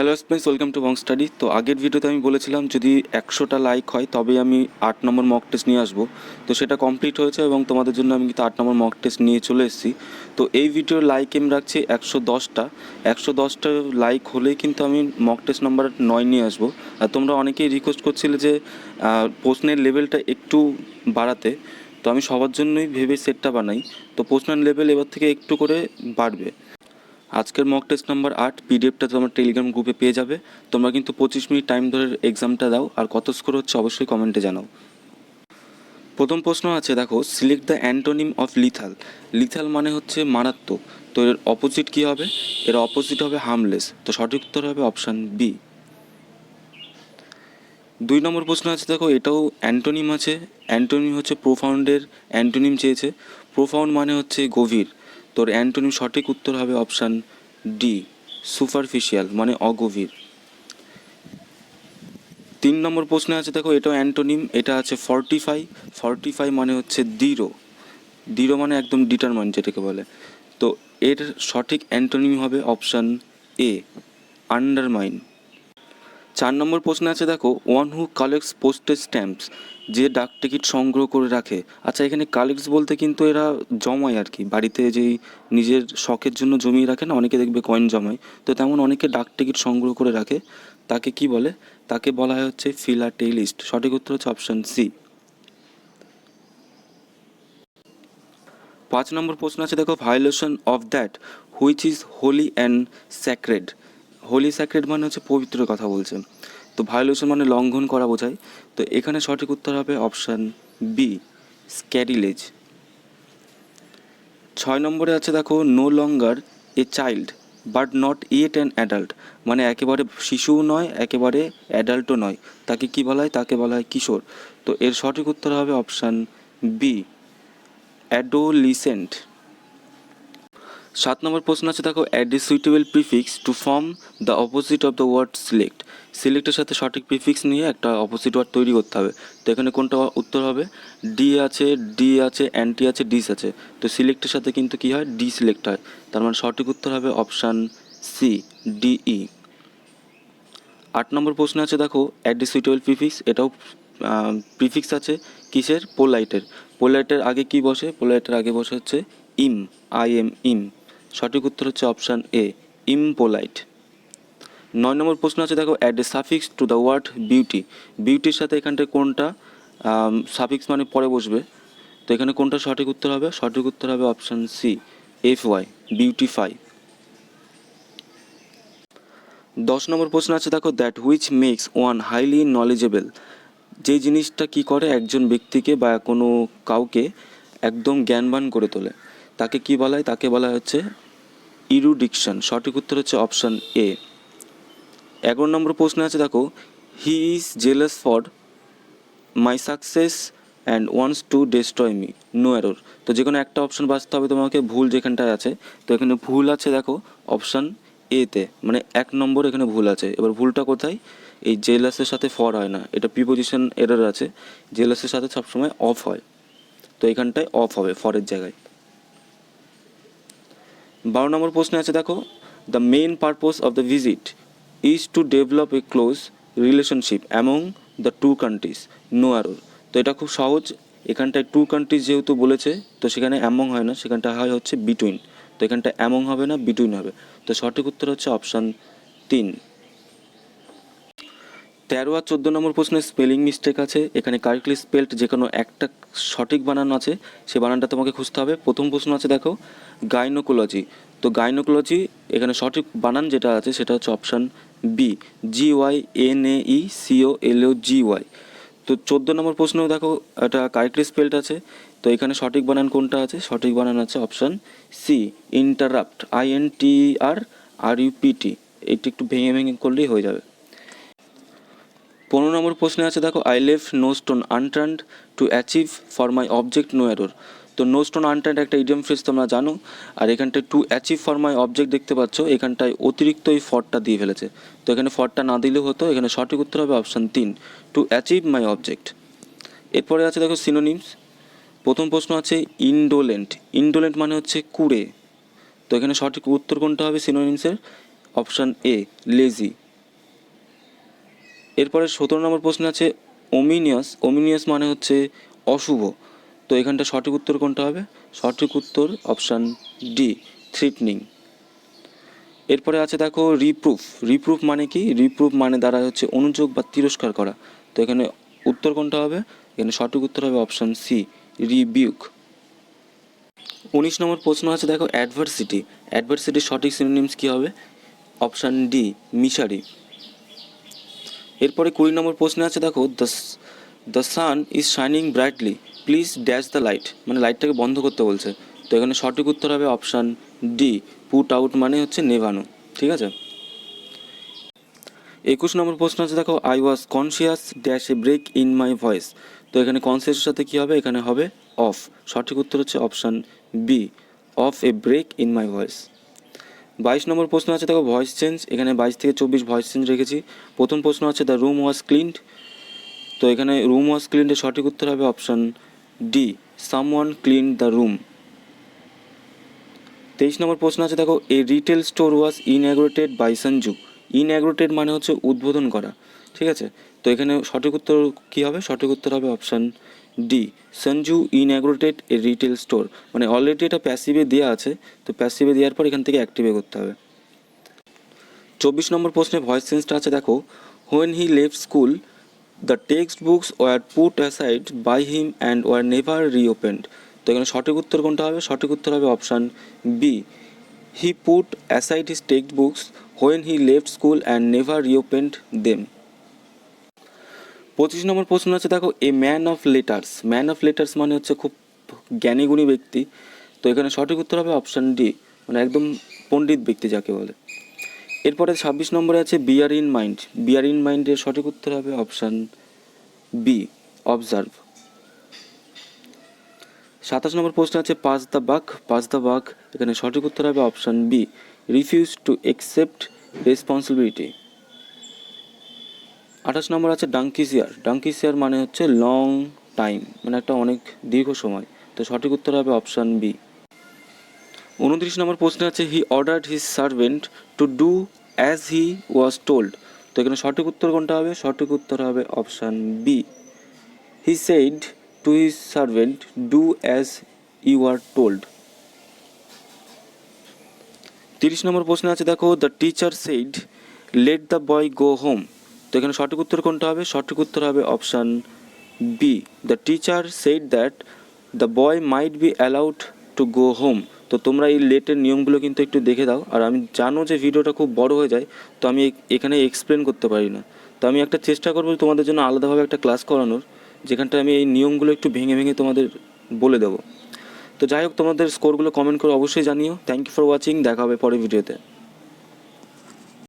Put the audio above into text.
Hello Spence, welcome to Bong study. তো আগের ভিডিওতে আমি বলেছিলাম যদি 100টা লাইক হয় তবেই আমি 8 নম্বর মক টেস্ট নিয়ে আসবো। তো সেটা কমপ্লিট হয়েছে এবং তোমাদের জন্য আমি কিন্তু 8 নম্বর মক টেস্ট নিয়ে চলে এসেছি। তো এই ভিডিওর লাইক আমি রাখছি 110টা। 110টা লাইক হলেই কিন্তু আমি মক টেস্ট নাম্বার 9 নিয়ে আসবো। আর তোমরা অনেকেই রিকোয়েস্ট করছিলে যে প্রশ্নের লেভেলটা একটু বাড়াতে। তো আমি সবার জন্যই ভেবে সেটটা বানাই। তো প্রশ্নের লেভেল এবার থেকে একটু করে বাড়বে। আজকের মক টেস্ট নাম্বার 8 পিডিএফটা তোমার টেলিগ্রাম গ্রুপে পেয়ে যাবে। তোমরা কিন্তু 25 মিনিট টাইম ধরে এক্সামটা দাও, আর কত স্কোর হচ্ছে অবশ্যই কমেন্টে জানাও। প্রথম প্রশ্ন আছে, দেখো, select the antonym of lethal. Lethal মানে হচ্ছে মারাত্মক। তো এর অপোজিট কী হবে? এর অপোজিট হবে হার্মলেস। তো সঠিক উত্তর হবে অপশান বি। 2 নম্বর প্রশ্ন আছে, দেখো, এটাও অ্যান্টোনিম আছে। অ্যান্টোনিম হচ্ছে প্রোফাউন্ডের অ্যান্টোনিম চেয়েছে। প্রোফাউন্ড মানে হচ্ছে গভীর। তোর অ্যান্টোনিম সঠিক উত্তর হবে অপশান ডি, সুপারফিশিয়াল মানে অগভীর। 3 নম্বর প্রশ্নে আছে, দেখো, এটাও অ্যান্টোনিম। এটা আছে ফর্টিফাই। ফর্টিফাই মানে হচ্ছে দৃঢ়। দৃঢ় মানে একদম ডিটারমাইন যেটাকে বলে। তো এর সঠিক অ্যান্টোনিম হবে অপশান এ, আন্ডারমাইন। 4 নম্বর প্রশ্নে আছে, দেখো, one who collects postage stamps, যে ডাক টিকিট সংগ্রহ করে রাখে। আচ্ছা, এখানে কালেক্টস বলতে কিন্তু এরা জমায় আর কি, বাড়িতে যেই নিজের শখের জন্য জমিয়ে রাখে না, অনেকে দেখবে কয়েন জমায়। তো তেমন অনেকে ডাক টিকিট সংগ্রহ করে রাখে। তাকে কি বলে? তাকে বলা হয় হচ্ছে ফিলাটেলিস্ট। সঠিক উত্তর হচ্ছে অপশান সি। 5 নম্বর প্রশ্ন আছে, দেখো, violation of that which is holy and sacred. Holy sacred মানে হচ্ছে পবিত্র কথা বলছে। তো ভায়োলেশন মানে লঙ্ঘন করা বোঝায়। তো এখানে সঠিক উত্তর হবে অপশান বি, স্ক্যারিলেজ। 6 নম্বরে আছে, দেখো, no longer a child but not yet an adult, মানে একেবারে শিশুও নয় একেবারে অ্যাডাল্টও নয়। তাকে কি বলা হয়? তাকে বলা হয় কিশোর। তো এর সঠিক উত্তর হবে অপশান বি, অ্যাডোলিসেন্ট। 7 নম্বর প্রশ্ন আছে, দেখো, add a suitable prefix to form the opposite of the word select. সিলেক্টের সাথে সঠিক প্রিফিক্স নিয়ে একটা অপোজিট ওয়ার্ড তৈরি করতে হবে। তো এখানে কোনটা উত্তর হবে? ডি আছে, অ্যান্টি আছে, ডিস আছে। তো সিলেক্টের সাথে কিন্তু কী হয়? ডি সিলেক্ট হয়। তার মানে সঠিক উত্তর হবে অপশান সি, ডিই। 8 নম্বর প্রশ্ন আছে, দেখো, অ্যাড এ সুইটেবল প্রিফিক্স। এটাও প্রিফিক্স আছে কিসের? পোলাইটের। পোলাইটের আগে কি বসে? পোলাইটের আগে বসে হচ্ছে ইম, ইম। সঠিক উত্তর হচ্ছে অপশান এ, ইমপোলাইট। 9 নম্বর প্রশ্ন আছে, দেখো, add a suffix to the word beauty. বিউটির সাথে এখানটায় কোনটা সাফিক্স মানে পরে বসবে? তো এখানে কোনটা সঠিক উত্তর হবে? সঠিক উত্তর হবে option C, F Y, beautify. 10 নম্বর প্রশ্ন আছে, দেখো, that which makes one highly knowledgeable. যে জিনিসটা কি করে একজন ব্যক্তিকে বা কোনো কাউকে একদম জ্ঞানবান করে তোলে, তাকে কি বলা হয়? তাকে বলা হচ্ছে ইরুডিকশন। সঠিক উত্তর হচ্ছে অপশান এ। 11 নম্বর প্রশ্ন আছে, দেখো, he is jealous for my success and wants to destroy me, no error. তো যে কোনো একটা অপশান বাঁচতে হবে তোমাকে। ভুল যেখানটায় আছে, তো এখানে ভুল আছে, দেখো, অপশান এতে, মানে 1 নম্বর এখানে ভুল আছে। এবার ভুলটা কোথায়? এই জেলাসের সাথে ফর হয় না, এটা প্রিপোজিশন এরর আছে। জেলাসের সাথে সবসময় অফ হয়। তো এখানটায় অফ হবে ফরের জায়গায়। 12 নম্বর প্রশ্নে আছে, দেখো, the main purpose of the visit is to develop a close relationship among the two countries, no error. তো এটা খুব সহজ। এখানটায় টু কান্ট্রিজ যেহেতু বলেছে, তো সেখানে অ্যামং হয় না, সেখানটা হয় হচ্ছে বিটুইন। তো এখানটা অ্যামং হবে না, বিটুইন হবে। তো সঠিক উত্তর হচ্ছে অপশান 3। 13 আর 14 নম্বর প্রশ্নে স্পেলিং মিস্টেক আছে। এখানে কারেক্টলি স্পেলড যে কোনো একটা সঠিক বানান আছে, সে বানানটা তোমাকে খুঁজতে হবে। প্রথম প্রশ্ন আছে, দেখো, গাইনোকোলজি। তো গাইনোকোলজি এখানে সঠিক বানান যেটা আছে সেটা হচ্ছে অপশান বি, GYNAECOLOGY। তো 14 নম্বর প্রশ্নেও দেখো এটা কারেক্টলি স্পেলড আছে। তো এখানে সঠিক বানান কোনটা আছে? সঠিক বানান আছে অপশান সি, ইন্টারাপ্ট, INTERRUPT। এটি একটু ভেঙে ভেঙে করলেই হয়ে যাবে। 15 নম্বর প্রশ্নে আছে, দেখো, I left no stone unturned to achieve for my object no error. তো নো স্টোন আনটার্নড একটা ইডিয়াম ফ্রেজ তোমরা জানো। আর এখানটায় to achieve for my object দেখতে পাচ্ছ, এখানটায় অতিরিক্ত এই ফরটা দিয়ে ফেলেছে। তো এখানে ফরটা না দিলেও হতো। এখানে সঠিক উত্তর হবে option 3, to achieve my object. এরপরে আছে, দেখো, সিনোনিমস। প্রথম প্রশ্ন আছে ইনডোলেন্ট। ইনডোলেন্ট মানে হচ্ছে কুঁড়ে। তো এখানে সঠিক উত্তর কোনটা হবে সিনোনিমসের? Option A, lazy. এরপরে 17 নম্বর প্রশ্ন আছে ওমিনিয়াস। ওমিনিয়াস মানে হচ্ছে অশুভ। তো এখানটা সঠিক উত্তর কোনটা হবে? সঠিক উত্তর অপশান ডি, থ্রিটনিং। এরপরে আছে দেখো রিপ্রুফ। রিপ্রুফ মানে কি? রিপ্রুফ মানে দ্বারা হচ্ছে অনুযোগ বা তিরস্কার করা। তো এখানে উত্তর কোনটা হবে? এখানে সঠিক উত্তর হবে অপশান সি, রিবিউক। 19 নম্বর প্রশ্ন আছে দেখো অ্যাডভার্সিটি। অ্যাডভার্সিটির সঠিক সিনোনিমস কী হবে? Option D, misery. এরপরে 20 নম্বর প্রশ্নে আছে দেখো the sun is shining brightly, please dash the light, মানে লাইটটাকে বন্ধ করতে বলছে। তো এখানে সঠিক উত্তর হবে অপশান ডি, পুট আউট মানে হচ্ছে নেভানো। ঠিক আছে। 21 নম্বর প্রশ্ন আছে দেখো I was conscious dash a break in my voice. তো এখানে কনসিয়াসের সাথে কী হবে? এখানে হবে অফ। সঠিক উত্তর হচ্ছে option B, of a break in my voice. 22 নম্বর প্রশ্ন আছে দেখো ভয়েস চেঞ্জ। এখানে 22 থেকে 24 ভয়েস চেঞ্জ রেখেছি। প্রথম প্রশ্ন আছে দ্য রুম ওয়াজ ক্লিনড। তো এখানে রুম ওয়াজ ক্লিনডের সঠিক উত্তর হবে option D, someone clean the room. 23 number প্রশ্ন আছে দেখো a retail store was inaugurated by Sanju. Inaugurated মানে হচ্ছে উদ্বোধন করা। ঠিক আছে। তো এখানে সঠিক উত্তর কী হবে? সঠিক উত্তর হবে অপশান ডি, সঞ্জু ইনঅ্যাগ্রেটেড এ রিটেল স্টোর। মানে অলরেডি এটা প্যাসিভে দেওয়া আছে, তো প্যাসিভে দেওয়ার পর এখান থেকে অ্যাক্টিভে করতে হবে। 24 নম্বর প্রশ্নে ভয়েস চেঞ্জটা আছে দেখো when he left school the text books were put aside by him and were never reopened. তো এখানে সঠিক উত্তর কোনটা হবে? সঠিক উত্তর হবে option B, he put aside his text books when he left school and never reopened them. 25 number প্রশ্ন আছে দেখো a man of letters. Man of letters মানে হচ্ছে খুব জ্ঞানীগুণী ব্যক্তি। তো এখানে সঠিক উত্তর হবে অপশান ডি, মানে একদম পণ্ডিত ব্যক্তি যাকে বলে। এরপরে 26 নম্বরে আছে বিয়ার ইন মাইন্ড। বিয়ার ইন মাইন্ডের সঠিক উত্তর হবে অপশান বি, অবজার্ভ। 27 নম্বর প্রশ্ন আছে pass the buck. Pass the buck, এখানে সঠিক উত্তর হবে option B, refuse to accept responsibility. 28 number আছে ডাঙ্কিসিয়ার। ডাঙ্কিসিয়ার মানে হচ্ছে লং টাইম, মানে একটা অনেক দীর্ঘ সময়। তো সঠিক উত্তর হবে অপশান বি। 29 নম্বর প্রশ্ন আছে he ordered his servant to do as he was told. তো এখানে সঠিক উত্তর কোনটা হবে? সঠিক উত্তর হবে option B, he said to his servant do as you are told. 30 number প্রশ্ন আছে দেখো the teacher said let the boy go home. তো এখানে সঠিক উত্তর কোনটা হবে? সঠিক উত্তর হবে option B, the teacher said that the boy might be allowed to go home. তো তোমরা এই লেটের নিয়মগুলো কিন্তু একটু দেখে দাও। আর আমি জানো যে ভিডিওটা খুব বড় হয়ে যায়, তো আমি এখানে এক্সপ্লেন করতে পারি না। তো আমি একটা চেষ্টা করবো তোমাদের জন্য আলাদাভাবে একটা ক্লাস করানোর, যেখানটা আমি এই নিয়মগুলো একটু ভেঙে ভেঙে তোমাদের বলে দেবো। তো যাই হোক, তোমাদের স্কোরগুলো কমেন্ট করে অবশ্যই জানিও। থ্যাংক ইউ ফর ওয়াচিং, দেখা হবে পরের ভিডিওতে।